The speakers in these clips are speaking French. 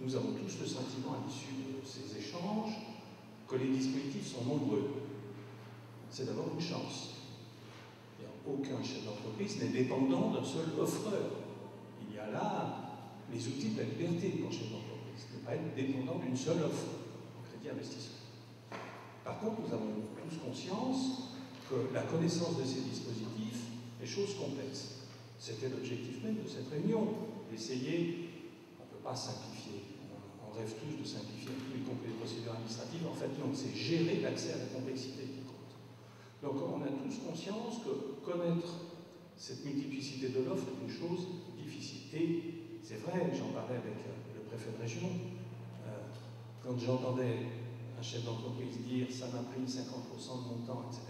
nous avons tous le sentiment à l'issue de ces échanges que les dispositifs sont nombreux. C'est d'abord une chance. Aucun chef d'entreprise n'est dépendant d'un seul offreur. Il y a là les outils de la liberté pour un chef d'entreprise, ne pas être dépendant d'une seule offre en crédit investissement. Par contre, nous avons tous conscience que la connaissance de ces dispositifs est chose complexe. C'était l'objectif même de cette réunion, d'essayer, on ne peut pas simplifier, on rêve tous de simplifier, y compris les procédures administratives. En fait, non, c'est gérer l'accès à la complexité qui compte. Donc, on a tous conscience que connaître cette multiplicité de l'offre est une chose difficile. Et c'est vrai, j'en parlais avec le préfet de région, quand j'entendais un chef d'entreprise dire « ça m'a pris 50% de mon temps », etc.,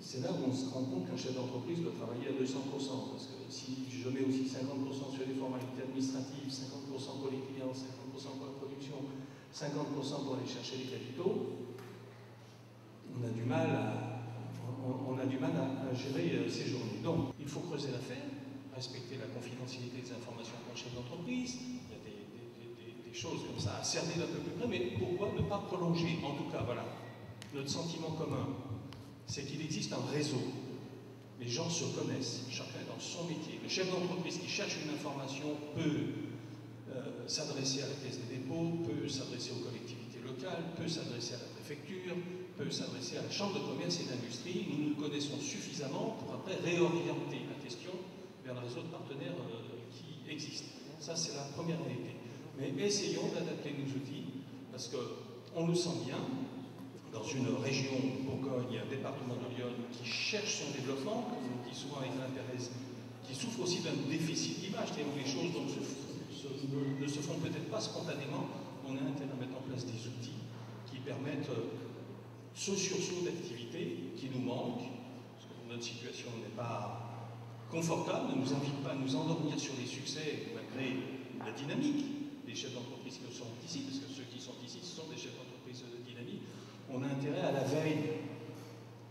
c'est là où on se rend compte qu'un chef d'entreprise doit travailler à 200%, parce que si je mets aussi 50% sur les formalités administratives, 50% pour les clients, 50% pour la production, 50% pour aller chercher les capitaux, on a du mal à gérer ces journées. Donc, il faut creuser l'affaire, respecter la confidentialité des informations pour le chef d'entreprise. Il y a des choses comme ça à cerner d'un peu plus près, mais pourquoi ne pas prolonger? En tout cas, voilà, notre sentiment commun, c'est qu'il existe un réseau. Les gens se connaissent, chacun dans son métier. Le chef d'entreprise qui cherche une information peut s'adresser à la Caisse des dépôts, peut s'adresser aux collectivités locales, peut s'adresser à la préfecture, peut s'adresser à la Chambre de commerce et d'industrie. Nous nous connaissons suffisamment pour après réorienter la question vers le réseau de partenaires qui existent. Ça, c'est la première réalité. Mais essayons d'adapter nos outils, parce qu'on le sent bien, dans une région, Bourgogne, un département de Lyon, qui cherche son développement, comme on dit souvent avec l'intérêt, qui souffre aussi d'un déficit d'image, c'est-à-dire les choses dont ne se font peut-être pas spontanément. On a intérêt à mettre en place des outils qui permettent ce sursaut d'activité qui nous manque, parce que notre situation n'est pas confortable, ne nous invite pas à nous endormir sur les succès malgré la dynamique des chefs d'entreprise qui sont ici, parce que ceux qui sont ici, ce sont des chefs d'entreprise dynamiques. On a intérêt à la veille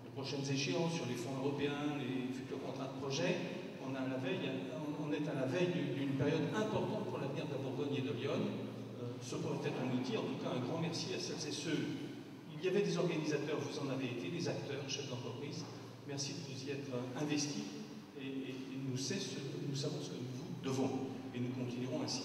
des prochaines échéances sur les fonds européens, les futurs contrats de projet. On est à la veille d'une période importante pour l'avenir de la Bourgogne et de Lyon. Ce pourrait être un outil. En tout cas, un grand merci à celles et ceux. Il y avait des organisateurs, vous en avez été, des acteurs, chefs d'entreprise. Merci de vous y être investis. Et nous savons ce que nous vous devons. Et nous continuerons ainsi.